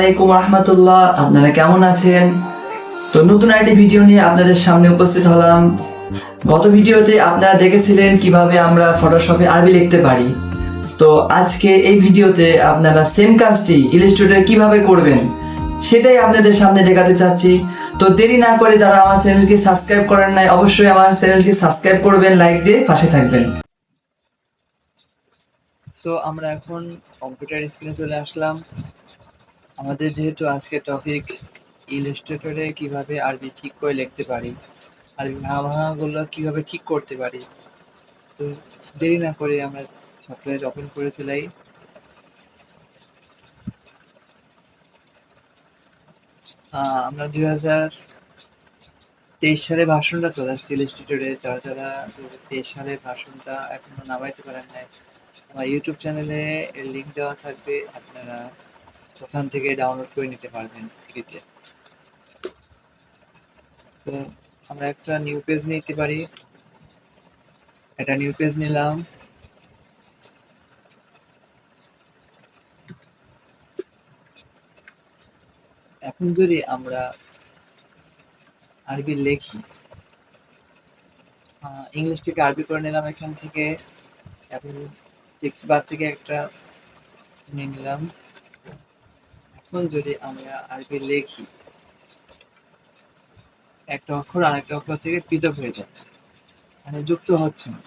আলাইকুম রহমতুল্লাহ। আপনারা কেমন আছেন? তো নতুন একটি ভিডিও নিয়ে আপনাদের সামনে উপস্থিত হলাম। গত ভিডিওতে আপনারা দেখেছিলেন কিভাবে আমরা ফটোশপে আরবি লিখতে পারি। তো আজকে এই ভিডিওতে আপনারা সেম কাজটি ইলাস্ট্রেটরে কিভাবে করবেন সেটাই আপনাদের সামনে দেখাতে চাচ্ছি। তো দেরি না করে যারা আমার চ্যানেলকে সাবস্ক্রাইব করেন নাই, অবশ্যই আমার চ্যানেলকে সাবস্ক্রাইব করবেন, লাইক দিয়ে পাশে থাকবেন। সো আমরা এখন কম্পিউটার স্ক্রিনে চলে আসলাম। আমাদের যেহেতু আজকে টপিক ইলাস্ট্রেটরে কিভাবে আরবি ঠিক করে লিখতে পারি, আরবি ভাঙাগুলো কিভাবে ঠিক করতে পারি, তো দেরি না করে আমরা সফটওয়্যার ওপেন করে ফেলাই। আমরা 2023 সালে ভার্সনটা চলে আসছি ইলাস্ট্রেটরে। যারা যারা 2023 সালের ভার্সনটা এখনো নামাইতে পারেন নাই, আমার ইউটিউব চ্যানেলে এর লিঙ্ক দেওয়া থাকবে, আপনারা ওখান থেকে ডাউনলোড করে নিতে পারবেন ফ্রিতে। তো আমরা একটা নিউ পেজ নিতে পারি, একটা নিউ পেজ নিলাম। এখন যদি আমরা আরবি লেখি, ইংলিশ থেকে আরবি করে নিলাম এখান থেকে। এখন টেক্সট বার থেকে একটা নিয়ে নিলাম। এখন যদি আমরা আরবি লেখি, একটা অক্ষর আরেকটা অক্ষর থেকে পৃথক হয়ে যাচ্ছে, মানে যুক্ত হচ্ছে না।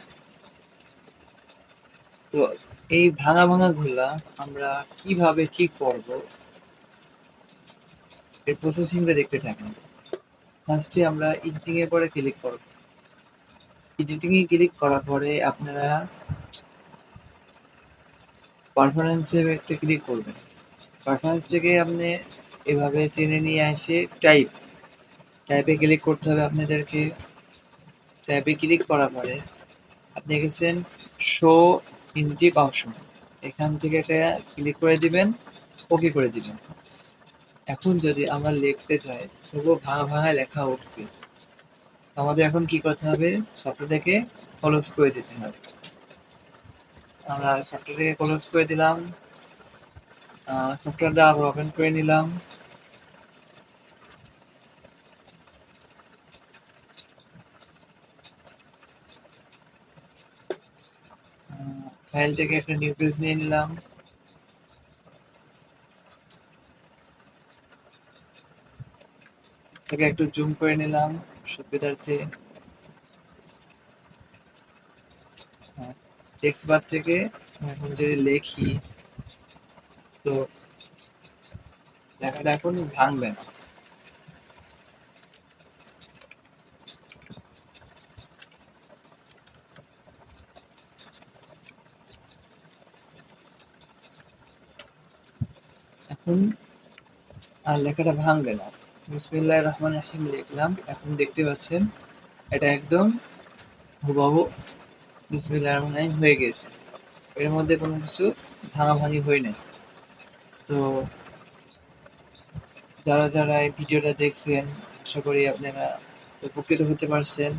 তো এই ভাঙা ভাঙা গুলা আমরা কিভাবে ঠিক করব, এর প্রসেসিংটা দেখতে থাকুন। ফার্স্টে আমরা এডিটিং এর পরে ক্লিক করব। এডিটিং এ ক্লিক করার পরে আপনারা পারফরম্যান্সে একটা ক্লিক করবেন। পারফরম্যান্স থেকে আপনি এভাবে টেনে নিয়ে আসে টাইপে ক্লিক করতে হবে আপনাদেরকে। ট্যাবে ক্লিক করার পরে আপনি গেছেন শো ইনটিক অপশন, এখান থেকে এটা ক্লিক করে দিবেন, ওকে করে দিবেন। এখন যদি আমরা লিখতে চাই তবুও ভাঙা ভাঙা লেখা উঠবে, আমাদের এখন কি করতে হবে, সফটওয়্যারটাকে ক্লোজ করে দিতে হবে। আমরা সফটওয়্যারটাকে ক্লোজ করে দিলাম, সফটওয়্যারটা আবার ওপেন করে নিলাম। ফাইল থেকে একটা নিউ পেজ নিয়ে নিলাম। থেকে একটু জুম করে নিলাম সুবিধার্থে। টেক্সট বার থেকে এখন যদি লেখি, তো লেখাটা এখন ভাঙবে না। এখন আর লেখাটা ভাঙবে না। বিসমিল্লাহির রহমানির রহিম লিখলাম, এখন দেখতে পাচ্ছেন এটা একদম হুবহু বিসমিল্লাহির রহমানির রহিম হয়ে গেছে। এর মধ্যে কোনো কিছু ভাঙাভাঙি হয় নাই। তো যারা যারা এই ভিডিওটা দেখছেন, আশা করি আপনারা উপকৃত হতে পারছেন।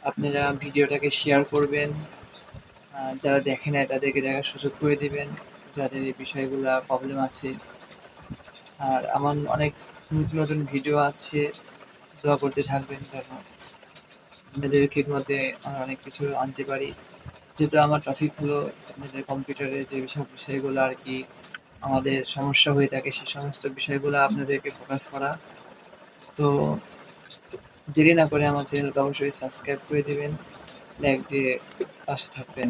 আপনারা ভিডিওটাকে শেয়ার করবেন, যারা দেখে নাই তাদেরকে দেখার সুযোগ করে দিবেন, যাদের এই বিষয়গুলা প্রবলেম আছে। আর আমার অনেক নতুন নতুন ভিডিও আছে, দোয়া করতে থাকবেন যেন আপনাদের খিদমতে আমরা অনেক কিছু আনতে পারি। যেহেতু আমার টপিক হলো আপনাদের কম্পিউটারে যে সব বিষয়গুলো আর কি আমাদের সমস্যা হয়ে থাকে, সেই সমস্ত বিষয়গুলো আপনাদেরকে ফোকাস করা। তো দেরি না করে আমার চ্যানেলকে অবশ্যই সাবস্ক্রাইব করে দিবেন, লাইক দিয়ে পাশে থাকবেন।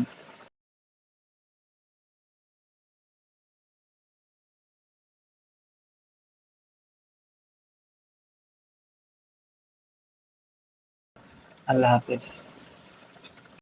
আল্লাহ হাফেজ।